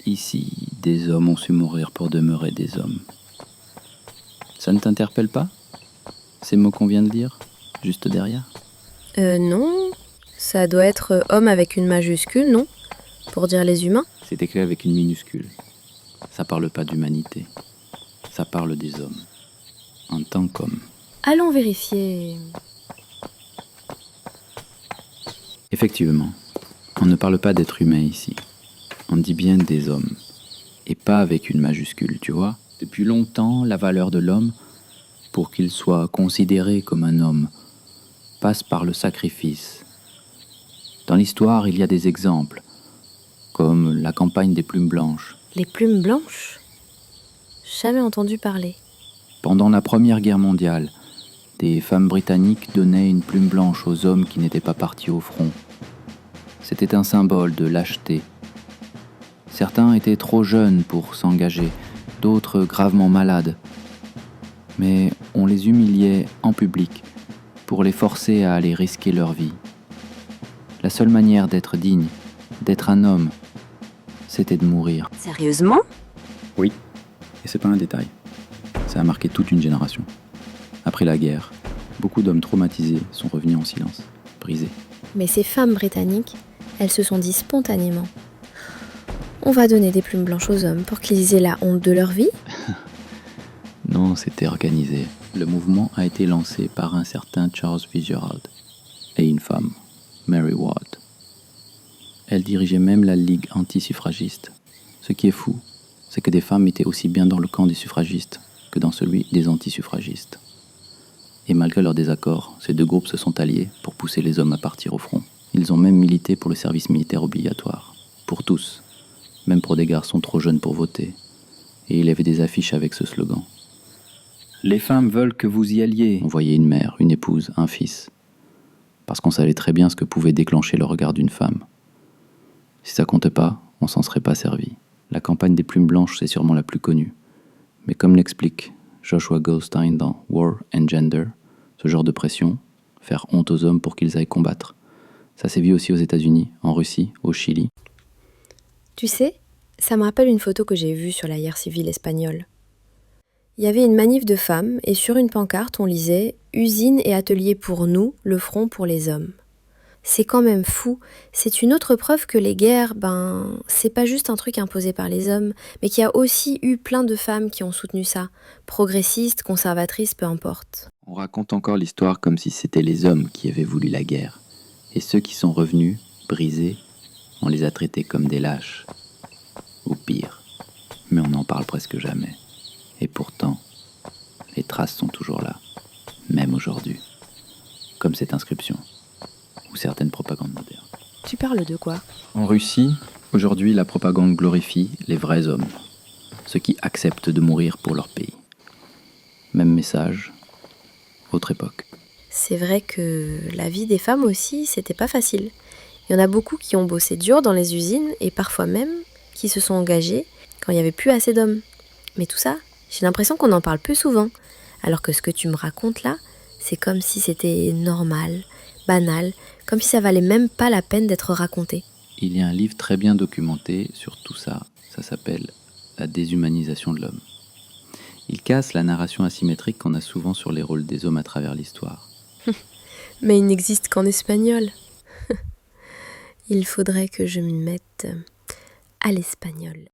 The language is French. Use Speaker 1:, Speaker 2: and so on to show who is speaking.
Speaker 1: Ici, des hommes ont su mourir pour demeurer des hommes. Ça ne t'interpelle pas, ces mots qu'on vient de lire, juste derrière?
Speaker 2: Non. Ça doit être homme avec une majuscule, non? Pour dire les humains?
Speaker 1: C'est écrit avec une minuscule. Ça parle pas d'humanité. Ça parle des hommes. En tant qu'hommes.
Speaker 2: Allons vérifier.
Speaker 1: Effectivement, on ne parle pas d'être humain ici. On dit bien des hommes. Et pas avec une majuscule, tu vois. Depuis longtemps, la valeur de l'homme, pour qu'il soit considéré comme un homme, passe par le sacrifice. Dans l'histoire, il y a des exemples, comme la campagne des plumes blanches.
Speaker 2: Les plumes blanches? Jamais entendu parler.
Speaker 1: Pendant la Première Guerre mondiale, des femmes britanniques donnaient une plume blanche aux hommes qui n'étaient pas partis au front. C'était un symbole de lâcheté. Certains étaient trop jeunes pour s'engager, d'autres gravement malades. Mais on les humiliait en public pour les forcer à aller risquer leur vie. La seule manière d'être digne, d'être un homme, c'était de mourir.
Speaker 2: Sérieusement?
Speaker 1: Oui, et c'est pas un détail. Ça a marqué toute une génération. Après la guerre, beaucoup d'hommes traumatisés sont revenus en silence, brisés.
Speaker 2: Mais ces femmes britanniques, elles se sont dit spontanément: on va donner des plumes blanches aux hommes pour qu'ils aient la honte de leur vie?
Speaker 1: Non, c'était organisé. Le mouvement a été lancé par un certain Charles Fitzgerald et une femme, Mary Ward. Elle dirigeait même la Ligue anti-suffragiste. Ce qui est fou, c'est que des femmes étaient aussi bien dans le camp des suffragistes que dans celui des anti-suffragistes. Et malgré leurs désaccords, ces deux groupes se sont alliés pour pousser les hommes à partir au front. Ils ont même milité pour le service militaire obligatoire. Pour tous, même pour des garçons trop jeunes pour voter. Et il y avait des affiches avec ce slogan. Les femmes veulent que vous y alliez. On voyait une mère, une épouse, un fils. Parce qu'on savait très bien ce que pouvait déclencher le regard d'une femme. Si ça comptait pas, on s'en serait pas servi. La campagne des plumes blanches, c'est sûrement la plus connue. Mais comme l'explique Joshua Goldstein dans War and Gender, ce genre de pression, faire honte aux hommes pour qu'ils aillent combattre, ça s'est vu aussi aux États-Unis, en Russie, au Chili.
Speaker 2: Tu sais, ça me rappelle une photo que j'ai vue sur la guerre civile espagnole. Il y avait une manif de femmes et sur une pancarte on lisait « Usine et atelier pour nous, le front pour les hommes ». C'est quand même fou, c'est une autre preuve que les guerres, c'est pas juste un truc imposé par les hommes, mais qu'il y a aussi eu plein de femmes qui ont soutenu ça, progressistes, conservatrices, peu importe.
Speaker 1: On raconte encore l'histoire comme si c'était les hommes qui avaient voulu la guerre. Et ceux qui sont revenus, brisés, on les a traités comme des lâches. Ou pire. Mais on n'en parle presque jamais. Et pourtant, les traces sont toujours là, même aujourd'hui. Comme cette inscription, ou certaines propagandes modernes.
Speaker 2: Tu parles de quoi?
Speaker 1: En Russie, aujourd'hui, la propagande glorifie les vrais hommes, ceux qui acceptent de mourir pour leur pays. Même message, autre époque.
Speaker 2: C'est vrai que la vie des femmes aussi, c'était pas facile. Il y en a beaucoup qui ont bossé dur dans les usines et parfois même qui se sont engagés quand il n'y avait plus assez d'hommes. Mais tout ça, j'ai l'impression qu'on en parle peu souvent. Alors que ce que tu me racontes là, c'est comme si c'était normal, banal, comme si ça valait même pas la peine d'être raconté.
Speaker 1: Il y a un livre très bien documenté sur tout ça. Ça s'appelle « La déshumanisation de l'homme ». Il casse la narration asymétrique qu'on a souvent sur les rôles des hommes à travers l'histoire.
Speaker 2: Mais il n'existe qu'en espagnol. Il faudrait que je m'y mette à l'espagnol.